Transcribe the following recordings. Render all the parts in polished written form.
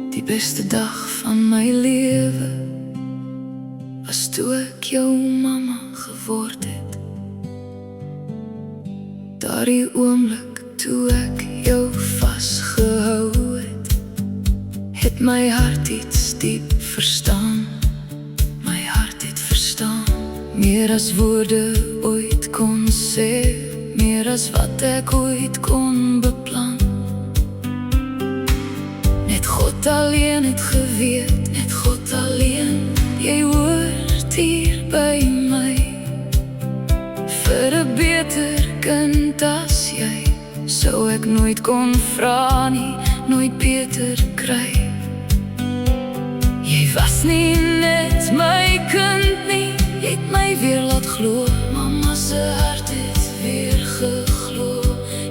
Die beste dag van my lewe was toe ek jou mamma geword het. Daardie oomblik toe ek jou vasgehou het, het my hart iets diep verstaan. My hart het verstaan, meer as woorde ooit kon sê, meer as wat ek ooit kon beplan. Net God alleen het geweet, net God alleen. Jy hoort hier by my, vir 'n beter kind as jy sou ek nooit kon vra nie, nooit beter kry. Jy was nie net my kind nie, jy het my weer laat glo. Mamma se hart het weer geglo.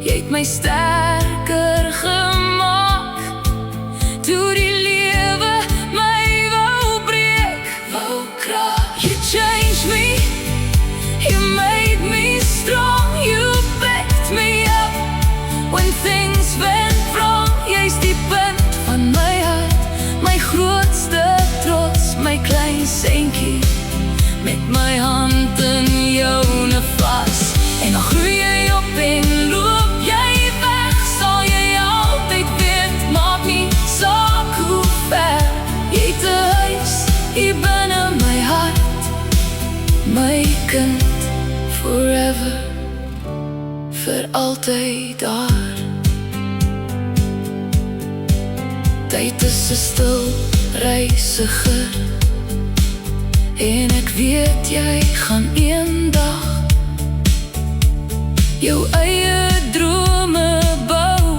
Jy het my sterker gemaak toe die lewe my wou breek, wou kraak. You changed me, you made me strong, you picked me up when things went wrong. Jy's die punt van my hart, my grootste trots, my klein seentjie, met my hand in joune vas. En dan groei jy op en loop jy weg, sal jy altyd weet, maak nie saak hoe ver. Jy het 'n huis hier binne my hart, my kind, forever, vir altyd daar. Tyd is 'n stil reisiger, en ek weet jy gaan eendag jou eie drome bou,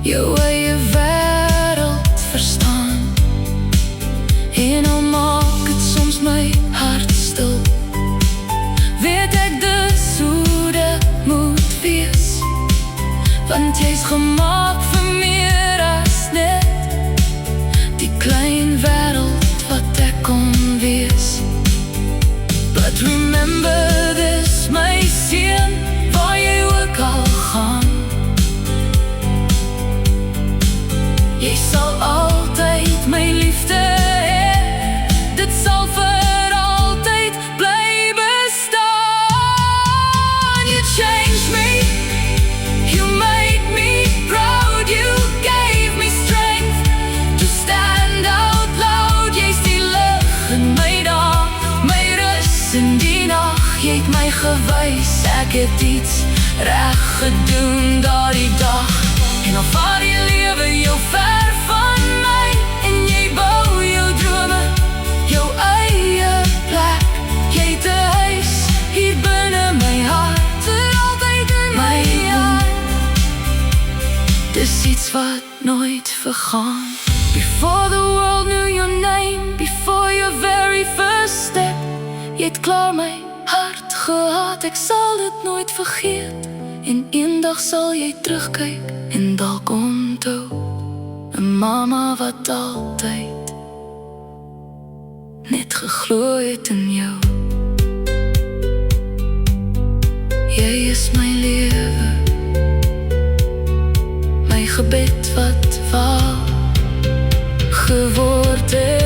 jou eie wêreld verstaan. En al maak het soms my hart stil, weet ek dis hoe dit moet wees, want jy's gemaak vir meer as net die klein wêreld wat ek kon wees. But remember this, my seun, waar jy ook al gaan, jy sal altyd my liefde hê, dit sal vir altyd bly bestaan. You changed me, you made me proud, you gave me strength to stand out loud. Jy's die lig in my dag, my rus in die nacht. Jy het my gewys, ek het iets reg gedoen daardie dag. En al vaar die lewe jou ver van my, en jy bou jou drome, jou eie plek. Jy het 'n huis hier binne my hart, vir altyd in my hart. Dis iets wat nooit vergaan. Before the world knew your name, before your very first step, jy het klaar my hart gehad, ek sal dit nooit vergeet. En eendag sal jy terugkyk en dalk onthou 'n mamma wat altyd net geglo het in jou. Jy is my lewe, my gebed wat waar geword het.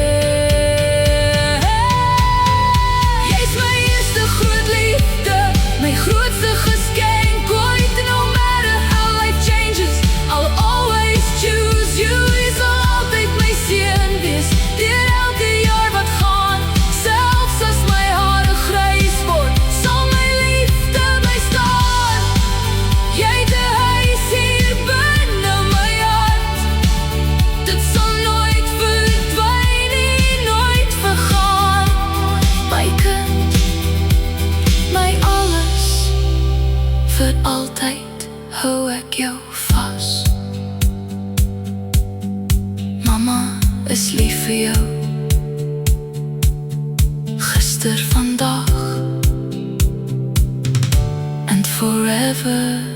Jy's my eerste groot liefde, my grootste geskenk ooit. No matter how life changes, I'll always choose you. Jy sal altyd my seun wees, deur elke jaar wat gaan. Selfs as my hare grys word, sal my liefde bly staan. Jy het 'n huis hier binne my hart, dit sal nooit verdwyn nie, nooit vergaan. My kind, my alles, vir altyd hou ek jou vas. Mama is lief vir jou, gister, vandag, and forever.